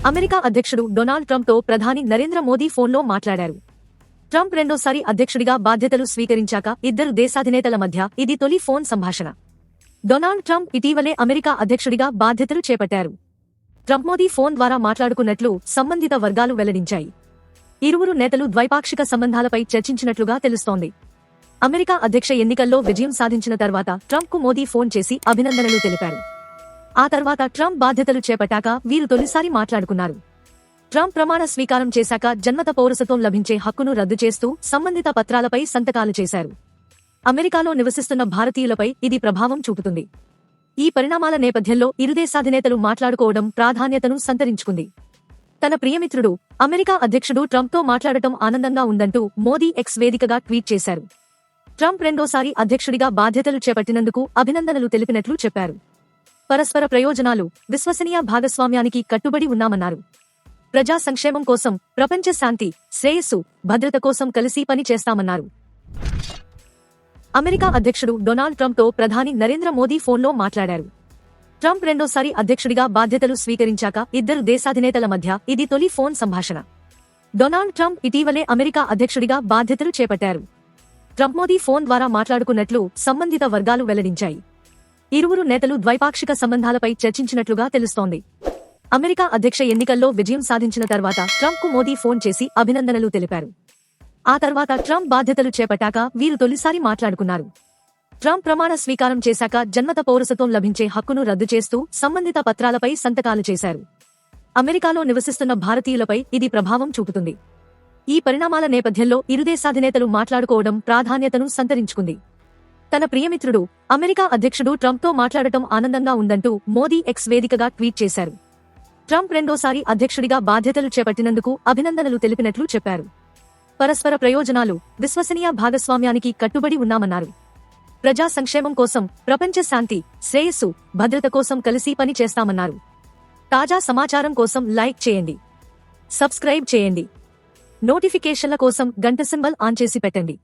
America అధ్యక్షుడు Donald ట్రంప్తో ప్రధాని నరేంద్ర మోదీ ఫోన్లో మాట్లాడారు. ట్రంప్ రెండోసారి అధ్యక్షుడిగా బాధ్యతలు స్వీకరించాక ఇద్దరు దేశాధినేతల మధ్య ఇది తొలి ఫోన్ సంభాషణ. డొనాల్డ్ ట్రంప్ ఇటీవలే అమెరికా అధ్యక్షుడిగా బాధ్యతలు చేపట్టారు. ట్రంప్ మోదీ ఫోన్ ద్వారా మాట్లాడుకున్నట్లు సంబంధిత వర్గాలు వెల్లడించాయి. ఇరువురు నేతలు ద్వైపాక్షిక సంబంధాలపై చర్చించినట్లుగా తెలుస్తోంది. అమెరికా అధ్యక్ష ఎన్నికల్లో విజయం సాధించిన తర్వాత ట్రంప్కు మోదీ ఫోన్ చేసి అభినందనలు తెలిపారు. ఆ తర్వాత ట్రంప్ బాధ్యతలు చేపట్టాక వీరు తొలిసారి మాట్లాడుకున్నారు. ట్రంప్ ప్రమాణ స్వీకారం చేశాక జన్మత పౌరసత్వం లభించే హక్కును రద్దు చేస్తూ సంబంధిత పత్రాలపై సంతకాలు చేశారు. అమెరికాలో నివసిస్తున్న భారతీయులపై ఇది ప్రభావం చూపుతుంది. ఈ పరిణామాల నేపథ్యంలో ఇరుదేశాధినేతలు మాట్లాడుకోవడం ప్రాధాన్యతను సంతరించుకుంది. తన ప్రియమిత్రుడు అమెరికా అధ్యక్షుడు ట్రంప్తో మాట్లాడటం ఆనందంగా ఉందంటూ మోదీ ఎక్స్ వేదికగా ట్వీట్ చేశారు. ట్రంప్ రెండోసారి అధ్యక్షుడిగా బాధ్యతలు చేపట్టినందుకు అభినందనలు తెలిపినట్లు చెప్పారు. పరస్పర ప్రయోజనాలు, విశ్వసనీయ భాగస్వామ్యానికి కట్టుబడి ఉన్నామన్నారు. ప్రజా సంక్షేమం కోసం, ప్రపంచ శాంతి, శ్రేయస్సు, భద్రత కోసం కలిసి పని చేస్తామన్నారు. అమెరికా అధ్యక్షుడు డొనాల్డ్ ట్రంప్తో ప్రధాని నరేంద్ర మోదీ ఫోన్లో మాట్లాడారు. ట్రంప్ రెండోసారి అధ్యక్షుడిగా బాధ్యతలు స్వీకరించాక ఇద్దరు దేశాధినేతల మధ్య ఇది తొలి ఫోన్ సంభాషణ. డొనాల్డ్ ట్రంప్ ఇటీవలే అమెరికా అధ్యక్షుడిగా బాధ్యతలు చేపట్టారు. ట్రంప్ మోదీ ఫోన్ ద్వారా మాట్లాడుకున్నట్లు సంబంధిత వర్గాలు వెల్లడించాయి. ఇరువురు నేతలు ద్వైపాక్షిక సంబంధాలపై చర్చించినట్లుగా తెలుస్తోంది. అమెరికా అధ్యక్ష ఎన్నికల్లో విజయం సాధించిన తర్వాత ట్రంప్కు మోదీ ఫోన్ చేసి అభినందనలు తెలిపారు. ఆ తర్వాత ట్రంప్ బాధ్యతలు చేపట్టాక వీరు తొలిసారి మాట్లాడుకున్నారు. ట్రంప్ ప్రమాణ స్వీకారం చేశాక జన్మత పౌరసత్వం లభించే హక్కును రద్దు చేస్తూ సంబంధిత పత్రాలపై సంతకాలు చేశారు. అమెరికాలో నివసిస్తున్న భారతీయులపై ఇది ప్రభావం చూపుతుంది. ఈ పరిణామాల నేపథ్యంలో ఇరుదేశాధినేతలు మాట్లాడుకోవడం ప్రాధాన్యతను సంతరించుకుంది. తన ప్రియమిత్రుడు అమెరికా అధ్యక్షుడు ట్రంప్తో మాట్లాడటం ఆనందంగా ఉందంటూ మోదీ ఎక్స్ వేదికగా ట్వీట్ చేశారు. ట్రంప్ రెండోసారి అధ్యక్షుడిగా బాధ్యతలు చేపట్టినందుకు అభినందనలు తెలిపినట్లు చెప్పారు. పరస్పర ప్రయోజనాలు, విశ్వసనీయ భాగస్వామ్యానికి కట్టుబడి ఉన్నామన్నారు. ప్రజా సంక్షేమం కోసం, ప్రపంచ శాంతి, శ్రేయస్సు, భద్రత కోసం కలిసి పని చేస్తామన్నారు. తాజా సమాచారం కోసం లైక్ చేయండి, సబ్స్క్రైబ్ చేయండి. నోటిఫికేషన్ల కోసం గంట సింబల్ ఆన్ చేసి పెట్టండి.